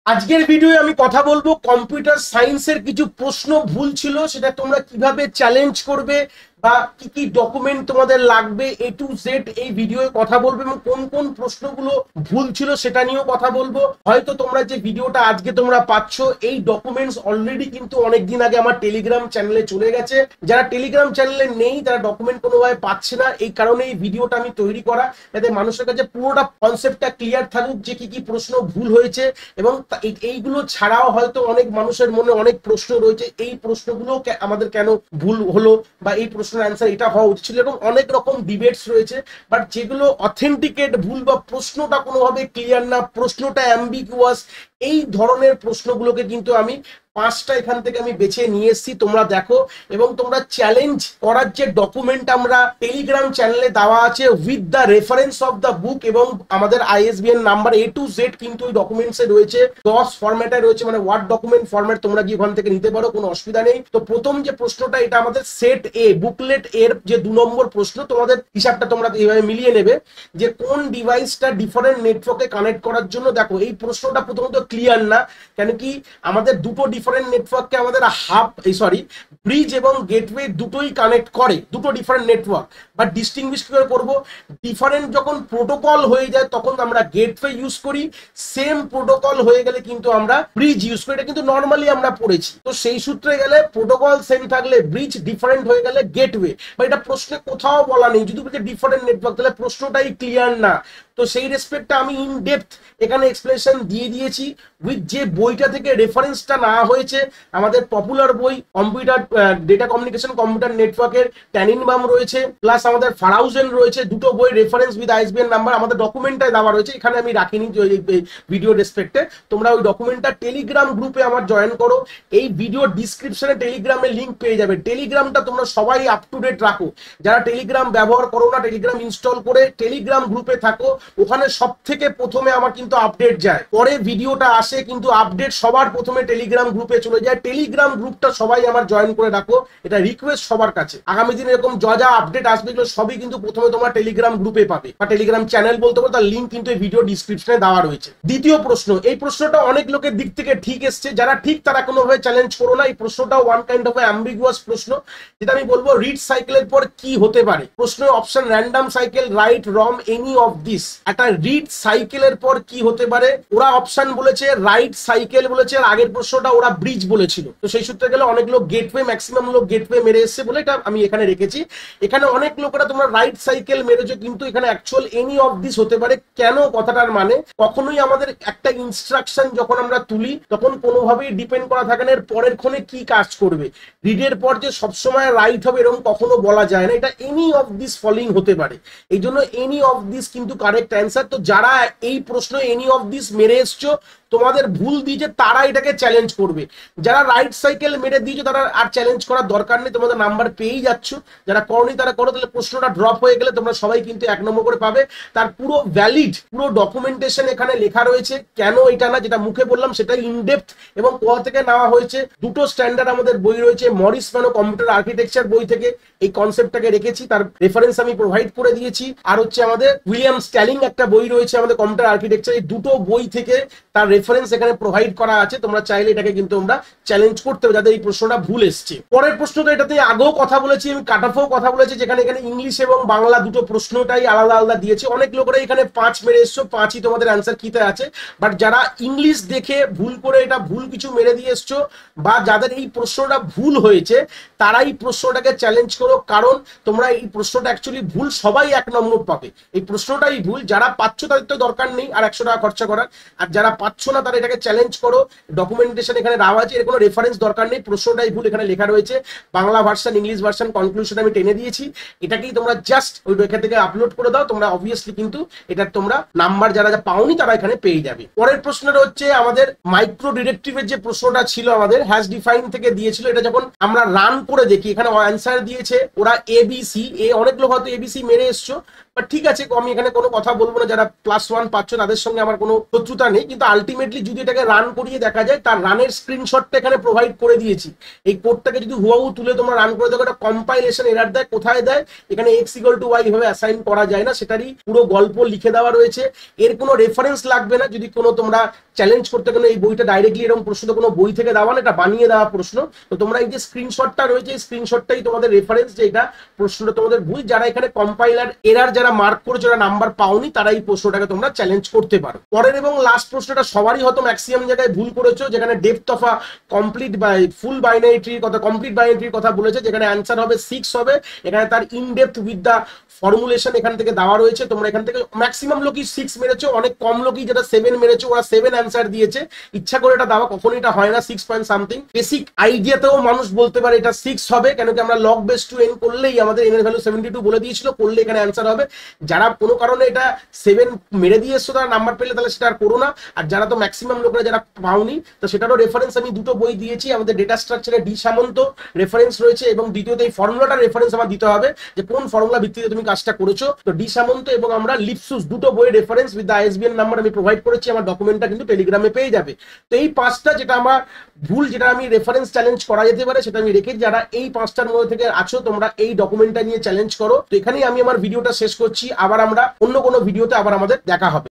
আজকের ভিডিওয়ে আমি কথা বলবো কম্পিউটার সায়েন্সের কিছু প্রশ্ন ভুল ছিল, সেটা তোমরা কিভাবে চ্যালেঞ্জ করবে বা কি কি ডকুমেন্ট তোমাদের লাগবে এ টু জেড এই ভিডিওয়ে কথা বলবো, এবং কোন কোন প্রশ্নগুলো ভুল ছিল সেটা নিয়েও কথা বলবো। হয়তো তোমরা যে ভিডিওটা আজকে তোমরা পাচ্ছ এই ডকুমেন্টস অলরেডি কিন্তু অনেকদিন আগে আমার টেলিগ্রাম চ্যানেলে চলে গেছে। যারা টেলিগ্রাম চ্যানেলে নেই তারা ডকুমেন্ট কোনোভাবে পাচ্ছে না, এই কারণে এই ভিডিওটা আমি তৈরি করা, যাতে মানুষের কাছে পুরোটা কনসেপ্টটা ক্লিয়ার থাকুক যে কি কি প্রশ্ন ভুল হয়েছে। এবং এইগুলো ছাড়াও হয়তো অনেক মানুষের মনে অনেক প্রশ্ন রয়েছে, এই প্রশ্নগুলো আমাদের কেন ভুল হলো বা এই প্রশ্নের অ্যান্সার এটা হওয়া উচিত ছিল, এবং অনেক রকম ডিবেটস রয়েছে। বাট যেগুলো অথেন্টিকেট ভুল বা প্রশ্নটা কোনোভাবে ক্লিয়ার না, প্রশ্নটা অ্যাম্বিগুয়াস, এই ধরনের প্রশ্নগুলোকে কিন্তু আমি পাঁচটা এখান থেকে আমি বেছে নিয়ে এসেছি, তোমরা দেখো। এবং তোমরা চ্যালেঞ্জ করার যে ডকুমেন্ট আমরা টেলিগ্রাম চ্যানেলে দেওয়া আছে with the reference of the book এবং আমাদের ISBN number A to Z কিন্তু ওই ডকুমেন্টসে রয়েছে, 10 ফরম্যাটে রয়েছে, মানে ওয়ার্ড ডকুমেন্ট ফরম্যাট, তোমরা গিয়ে ওখান থেকে নিতে পারো, কোনো অসুবিধা নেই। তো প্রথম যে প্রশ্নটা, এটা আমাদের সেট এ বুকলেট এর যে 2 নম্বর প্রশ্ন, তোমাদের হিসাবটা তোমরা এইভাবে মিলিয়ে নেবে যে কোন ডিভাইসটা ডিফারেন্ট নেটওয়ার্কে কানেক্ট করার জন্য। দেখো এই প্রশ্নটা প্রথমত ক্লিয়ার না, কেন কি আমাদের দুটো ডিফারেন্ট নেটওয়ার্ককে আমাদের ব্রিজ এবং গেটওয়ে দুটোই কানেক্ট করে, দুটো ডিফারেন্ট নেটওয়ার্ক। বাট ডিস্টিংগুইশ কিভাবে করবো, ডিফারেন্ট যখন প্রোটোকল হয়ে যায় তখন আমরা গেটওয়ে ইউজ করি, সেম প্রোটোকল হয়ে গেলে কিন্তু আমরা ব্রিজ ইউজ করি, এটা কিন্তু নর্মালি আমরা পড়েছি। তো সেই সূত্রে গেলে প্রোটোকল সেম থাকলে ব্রিজ, ডিফারেন্ট হয়ে গেলে গেটওয়ে। বা এটা প্রশ্নে কোথাও বলা নেই, যদি বলছে ডিফারেন্ট নেটওয়ার্ক তাহলে প্রশ্নটাই ক্লিয়ার না। তো সেই রেসপেক্টে আমি ইন ডেপথ এখানে এক্সপ্লেনেশন দিয়ে দিয়েছি উইথ যে বইটা থেকে রেফারেন্সটা নেওয়া হয়েছে, আমাদের পপুলার বই কম্পিউটার ডেটা কমিউনিকেশন কম্পিউটার নেটওয়ার্কের ট্যানিনবাম রয়েছে, প্লাস আমাদের ফারাউজেন রয়েছে, দুটো বই রেফারেন্স উইথ আইএসবিএন নাম্বার আমাদের ডকুমেন্টটাই দেওয়া রয়েছে, এখানে আমি রাখিনি ভিডিও রেসপেক্টে। তোমরা ওই ডকুমেন্টটা টেলিগ্রাম গ্রুপে আমার জয়েন করো, এই ভিডিও ডিসক্রিপশনে টেলিগ্রামের লিঙ্ক পেয়ে যাবে। টেলিগ্রামটা তোমরা সবাই আপ টু ডেট রাখো, যারা টেলিগ্রাম ব্যবহার করো না টেলিগ্রাম ইনস্টল করে টেলিগ্রাম গ্রুপে থাকো, ওখানে সব থেকে প্রথমে আমার কিন্তু আপডেট যায়, পরে ভিডিওটা আসে, কিন্তু আপডেট সবার প্রথমে টেলিগ্রাম গ্রুপে চলে যায়। টেলিগ্রাম গ্রুপটা সবাই আমার জয়েন করে রাখো, এটা রিকোয়েস্ট সবার কাছে। আগামী দিনে এরকম যা আপডেট আসবে এগুলো সবই কিন্তু প্রথমে তোমার টেলিগ্রাম গ্রুপে পাবে, বা টেলিগ্রাম চ্যানেল বলতে পারো, তার লিঙ্ক কিন্তু এই ভিডিও ডিসক্রিপশনে দেওয়া রয়েছে। দ্বিতীয় প্রশ্ন, এই প্রশ্নটা অনেক লোকের দিক থেকে ঠিক এসছে, যারা ঠিক তারা কোনোভাবে চ্যালেঞ্জ করো না। এই প্রশ্নটা ওয়ান কাইন্ড অফ অ্যাম্বিগুয়াস প্রশ্ন, যেটা আমি বলবো রিড সাইকেলের পর কি হতে পারে। প্রশ্ন option random cycle, right, wrong, any of this. একটা রিড সাইকেলের পর কি হতে পারে, ওরা অপশন বলেছে রাইট সাইকেল বলেছে, আর আগের প্রশ্নটা ওরা ব্রিজ বলেছিল। তো সেই সূত্রে গেলে অনেক লোক গেটওয়ে, ম্যাক্সিমাম লোক গেটওয়ে মেরে এসছে বলে এটা আমি এখানে রেখেছি। এখানে অনেক লোকেরা তোমরা রাইট সাইকেল মেরেছো, কিন্তু এখানে অ্যাকচুয়াল এনি অফ দিস হতে পারে। কেন কথাটার মানে, কখনোই আমাদের একটা ইনস্ট্রাকশন যখন আমরা তুলি তখন কোনোভাবেই ডিপেন্ড করা থাকে না এর পরের ক্ষণে কি কাজ করবে। রিডের পর যে সবসময় রাইট হবে এরকম কখনো বলা যায় না, এটা এনি অফ দিস ফলোইং হতে পারে, এই জন্য এনি অফ দিস কিন্তু কারেক্ট অ্যান্সার। তো যারা এই প্রশ্ন এনি অফ দিস মেরে এসছো, তোমাদের ভুল দিয়েছে তারা এটাকে চ্যালেঞ্জ করবে। যারা রাইট সাইকেল মেরে দিয়েছো তারা আর চ্যালেঞ্জ করার দরকার নেই, তোমাদের নাম্বার পেয়েই যাচ্ছ। যারা করনি তারা করো, তাহলে প্রশ্নটা ড্রপ হয়ে গেলে তোমরা সবাই কিন্তু 1 নম্বর করে পাবে। তার পুরো ভ্যালিড পুরো ডকুমেন্টেশন এখানে লেখা রয়েছে, কেন এটা না যেটা মুখে বললাম সেটাই ইনডেপথ। এবং কোথা থেকে নেওয়া হয়েছে, দুটো স্ট্যান্ডার্ড আমাদের বই রয়েছে, মরিস ম্যানো কম্পিউটার আর্কিটেকচার বই থেকে এই কনসেপ্টটাকে রেখেছি, তার রেফারেন্স আমি প্রোভাইড করে দিয়েছি। আর হচ্ছে আমাদের উইলিয়াম স্ট্যালিং একটা বই রয়েছে আমাদের কম্পিউটার আর্কিটেকচার, এই দুটো বই থেকে তার রেফারেন্স এখানে প্রোভাইড করা আছে। তোমরা চাইলে এটাকে কিন্তু তোমরা চ্যালেঞ্জ করতে হবে যাদের এই প্রশ্নটা ভুল এসছে। পরের প্রশ্নটা, এটাতে আগেও কথা বলেছি আমি, কাট অফও কথা বলেছি, যেখানে এখানে ইংলিশ এবং বাংলা দুটো প্রশ্নটাই আলাদা আলাদা দিয়েছে। অনেক লোকেরা এখানে 5 মেরে এসছো, 5ই তোমাদের অ্যান্সার কিতে আছে। বাট যারা ইংলিশ দেখে ভুল করে এটা ভুল কিছু মেরে দিয়ে এসছো, বা যাদের এই প্রশ্নটা ভুল হয়েছে, তারা এই প্রশ্নটাকে চ্যালেঞ্জ করো, কারণ তোমরা এই প্রশ্নটা অ্যাকচুয়ালি ভুল, সবাই 1 নম্বর পাবে। এই প্রশ্নটাই ভুল, যারা পাচ্ছ তাদের তো দরকার নেই আর 100 টাকা খরচা করার, আর যারা পাচ্ছ না তারা এটাকে চ্যালেঞ্জ করো। ডকুমেন্টেশন এখানে দেওয়া আছে, এর কোনো রেফারেন্স দরকার নেই, প্রশ্নটাই ভুল এখানে লেখা রয়েছে। Bangla version, English version, conclusion আমি টেনে দিয়েছি, এটাকেই তোমরা জাস্ট ওই এখান থেকে আপলোড করে দাও, তোমরা অবভিয়াসলি কিন্তু এটার তোমরা নাম্বার যারা পাওনি তারা এখানে পেয়ে যাবে। পরের প্রশ্নটা হচ্ছে আমাদের মাইক্রো ডিরেক্টিভের যে প্রশ্নটা ছিল আমাদের হ্যাশ ডিফাইন থেকে দিয়েছিল, এটা যখন আমরা রান করে দেখি এখানে অ্যান্সার দিয়েছে ওরা এবিসি, অনেক লোক হয়তো এবিসি মেরে এসছো, বাট ঠিক আছে, আমি এখানে কোনো কথা বলবো না, যারা +1 পাচ্ছ তাদের সঙ্গে আমার কোনো শত্রুতা নেই, কিন্তু আলটিমেটলি যদি এটাকে রান করিয়ে দেখা যায়, তার রানের স্ক্রিনশটটা এখানে প্রোভাইড করে দিয়েছি। এই কোডটাকে যদি হুবাহু তুলে তোমরা রান করে দেখো, এটা কম্পাইলেশন এরার দেয়, কোথায় দেয়, এখানে x=y ভাবে অ্যাসাইন করা যায় না, সেটারই পুরো গল্প লিখে দেওয়া রয়েছে। এর কোনো রেফারেন্স লাগবে না, যদি কোনো তোমরা চ্যালেঞ্জ করতে গেলে এই বইটা ডাইরেক্টলি এরকম প্রশ্ন তো কোনো বই থেকে দেওয়া না, এটা বানিয়ে দেওয়া প্রশ্ন। তো তোমরা এই যে স্ক্রিনশটটা রয়েছে, এই স্ক্রিনশটটাই তোমাদের রেফারেন্স যে এটা প্রশ্নটা তোমাদের ভুল। যারা এখানে কম্পাইলার এরার যারা মার্ক করেছো, যারা নাম্বার পাওনি, তারা এই প্রশ্নটাকে তোমরা চ্যালেঞ্জ করতে পারো। পরের এবং লাস্ট প্রশ্নটা সবারই হয়তো ম্যাক্সিমাম জায়গায় ভুল করেছো, যেখানে depth of a complete by full binary ট্রির কথা, কমপ্লিট বাইনারি ট্রির কথা বলেছে, যেখানে অ্যান্সার হবে 6 হবে। এখানে তার in depth with the formulation এখান থেকে দেওয়া রয়েছে। তোমরা এখান থেকে ম্যাক্সিমাম লোকই 6 মেরেছো, অনেক কম লোকই যেটা 7 মেরেছো, ওরা 7 অ্যান্সার দিয়েছে। ইচ্ছা করে এটা দেওয়া, কখনো এটা হয় না 6 পয়েন্ট সামথিং। বেসিক আইডিয়াতেও মানুষ বলতে পারে এটা 6 হবে, কেন কি আমরা লগ বেস টু এন করলেই আমাদের এন এর ভ্যালু 72 বলে দিয়েছিল, করলে এখানে অ্যান্সার হবে। যারা কোনো কারণে এটা 7 মেরে দিয়ে এসছো, তারা নাম্বার পেলে তাহলে সেটা আর করো না। আর যারা তো ম্যাক্সিমাম লোকরা যারা পাওনি, তো সেটারও রেফারেন্স আমি দুটো বই দিয়েছি। আমাদের ডেটা স্ট্রাকচারে ডি সামন্ত রেফারেন্স রয়েছে, এবং দ্বিতীয়ত এই ফর্মুলাটার রেফারেন্স আমার দিতে হবে, যে কোন ফর্মুলা ভিত্তিতে তুমি কাজটা করেছো। তো ডি সামন্ত এবং আমরা লিপসুস দুটো বই রেফারেন্স উইথ আইএসবিএন নাম্বার আমি প্রোভাইড করেছি, আমার ডকুমেন্টটা কিন্তু টেলিগ্রামে পেয়ে যাবে। তো এই 5টা যেটা আমার ভুল, যেটা আমি রেফারেন্স চ্যালেঞ্জ করা যেতে পারে, সেটা আমি রেখে, যারা এই 5টার মধ্যে থেকে আছো তোমরা এই ডকুমেন্টটা নিয়ে চ্যালেঞ্জ করো। তো এখানেই আমি আমার ভিডিওটা শেষ করছি, আবার আমরা অন্য কোনো ভিডিওতে আবার আমাদের দেখা হবে।